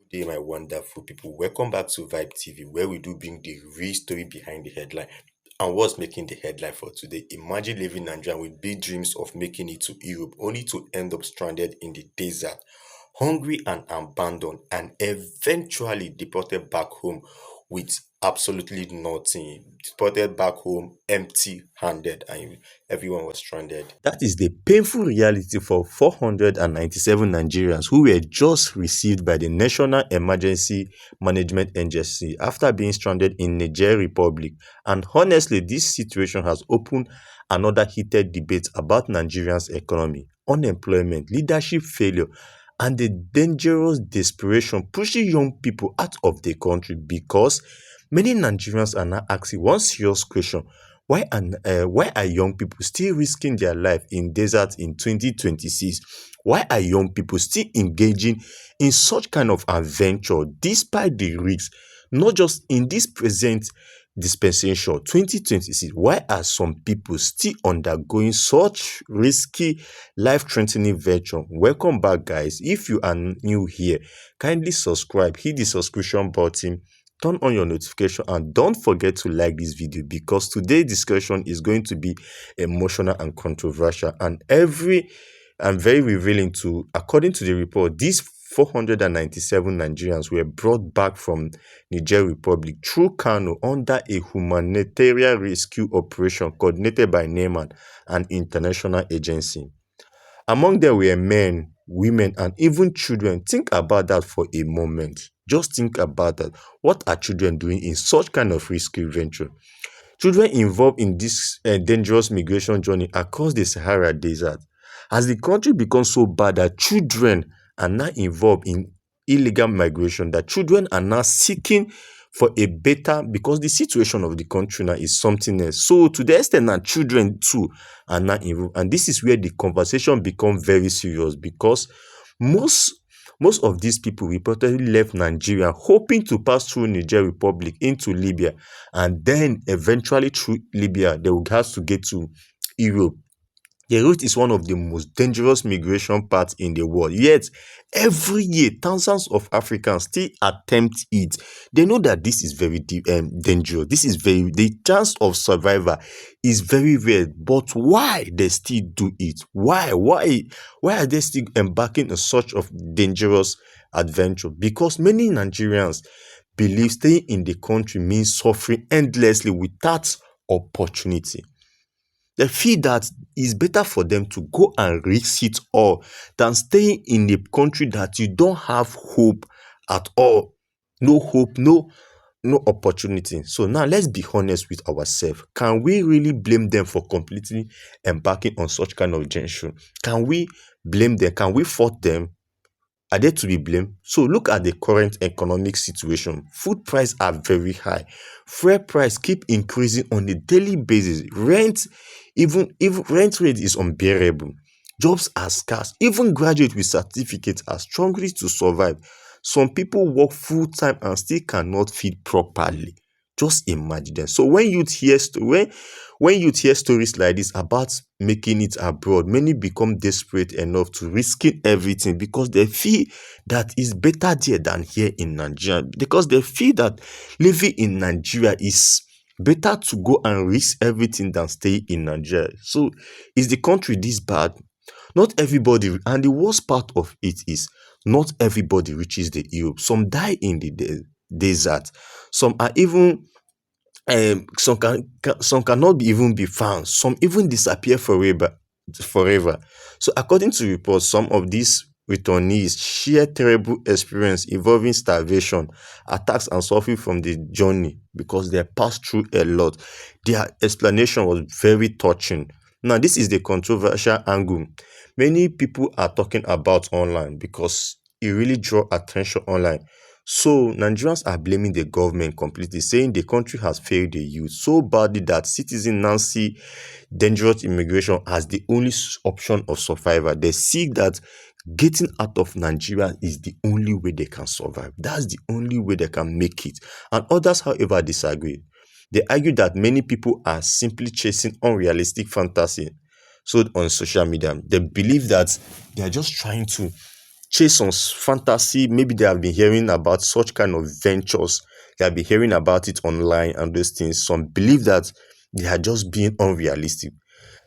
Good day, my wonderful people. Welcome back to Vibe TV, where we do bring the real story behind the headline and what's making the headline for today. Imagine living in Nigeria with big dreams of making it to Europe, only to end up stranded in the desert, hungry and abandoned, and eventually deported back home with absolutely nothing. Deported back home empty-handed, and everyone was stranded. That is the painful reality for 497 Nigerians who were just received by the National Emergency Management Agency after being stranded in Niger Republic. And honestly, this situation has opened another heated debate about Nigerians' economy, unemployment, leadership failure, and the dangerous desperation pushing young people out of the country because many Nigerians are now asking one serious question: why are young people still risking their life in deserts in 2026? Why are young people still engaging in such kind of adventure despite the risks, not just in this present dispensation 2026? Why are some people still undergoing such risky, life-threatening venture? Welcome back, guys. If you are new here, kindly subscribe, hit the subscription button, turn on your notification, and don't forget to like this video because today's discussion is going to be emotional and controversial and very revealing too. According to the report, these 497 Nigerians were brought back from Niger Republic through Kano under a humanitarian rescue operation coordinated by NEMA, an international agency. Among them were men, women, and even children. Think about that for a moment. Just think about that. What are children doing in such kind of risky venture? Children involved in this dangerous migration journey across the Sahara Desert. As the country becomes so bad that children are now involved in illegal migration, that children are now seeking for a better, because the situation of the country now is something else. So to the extent that children too are now involved, and this is where the conversation becomes very serious because most most of these people reportedly left Nigeria hoping to pass through Niger Republic into Libya, and then eventually through Libya they would have to get to Europe. The route is one of the most dangerous migration paths in the world. Yet, every year, thousands of Africans still attempt it. They know that this is very dangerous. The chance of survival is very rare. But why they still do it? Why are they still embarking on such of dangerous adventure? Because many Nigerians believe staying in the country means suffering endlessly without opportunity. They feel that it's better for them to go and risk it all than staying in a country that you don't have hope at all. No hope, no opportunity. So now let's be honest with ourselves. Can we really blame them for completely embarking on such kind of gesture? Can we blame them? Can we fault them? Are they to be blamed? So look at the current economic situation. Food prices are very high. Fuel price keep increasing on a daily basis. Rent, even if rent rate is unbearable. Jobs are scarce. Even graduates with certificates are struggling to survive. Some people work full time and still cannot feed properly. Just imagine them. So when youth hear stories like this about making it abroad, many become desperate enough to risking everything because they feel that it's better there than here in Nigeria. Because they feel that living in Nigeria is better to go and risk everything than stay in Nigeria. So is the country this bad? Not everybody, and the worst part of it is not everybody reaches the Europe. Some die in the desert. Some are even some cannot be even be found. Some even disappear forever. So according to reports, some of these returnees share terrible experience involving starvation, attacks, and suffering from the journey because they passed through a lot. Their explanation was very touching. Now, this is the controversial angle many people are talking about online because it really draw attention online. So Nigerians are blaming the government completely, saying the country has failed the youth so badly that citizens now see dangerous immigration as the only option of survival. They see that getting out of Nigeria is the only way they can survive. That's the only way they can make it. And others, however, disagree. They argue that many people are simply chasing unrealistic fantasy sold on social media. They believe that they are just trying to chase on fantasy. Maybe they have been hearing about such kind of ventures. They have been hearing about it online and those things. Some believe that they are just being unrealistic.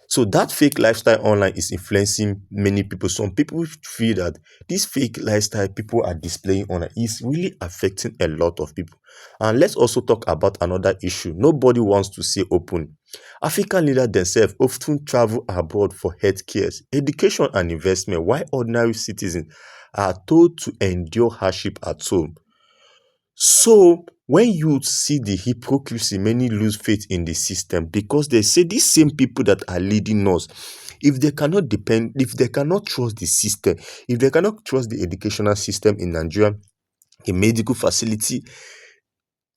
So that fake lifestyle online is influencing many people. Some people feel that this fake lifestyle people are displaying online is really affecting a lot of people. And let's also talk about another issue. Nobody wants to say open. African leaders themselves often travel abroad for healthcare, education, and investment, while ordinary citizens are told to endure hardship at home. So when you see the hypocrisy, many lose faith in the system because they say these same people that are leading us, if they cannot trust the system, if they cannot trust the educational system in Nigeria, the medical facility,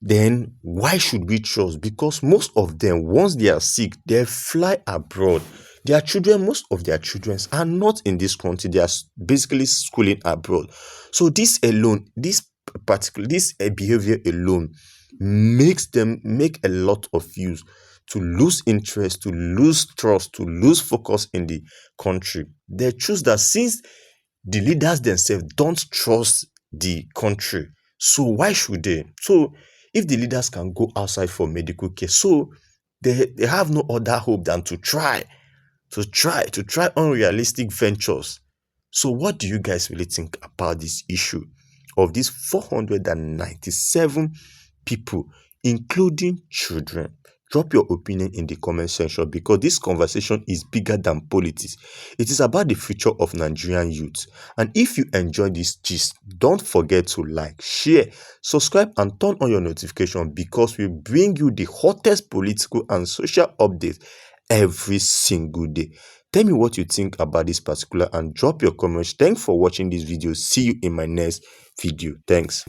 then why should we trust? Because most of them, once they are sick, they fly abroad. Their children, most of their children are not in this country. They are basically schooling abroad. So this alone, this behavior alone makes them make a lot of use to lose interest, to lose trust, to lose focus in the country. They choose that since the leaders themselves don't trust the country, so why should they? So if the leaders can go outside for medical care, so they have no other hope than to try unrealistic ventures. So what do you guys really think about this issue of these 497 people, including children? Drop your opinion in the comment section because this conversation is bigger than politics. It is about the future of Nigerian youth. And if you enjoy this gist, don't forget to like, share, subscribe, and turn on your notification because we bring you the hottest political and social updates every single day. Tell me what you think about this particular and drop your comments. Thanks for watching this video. See you in my next video. Thanks.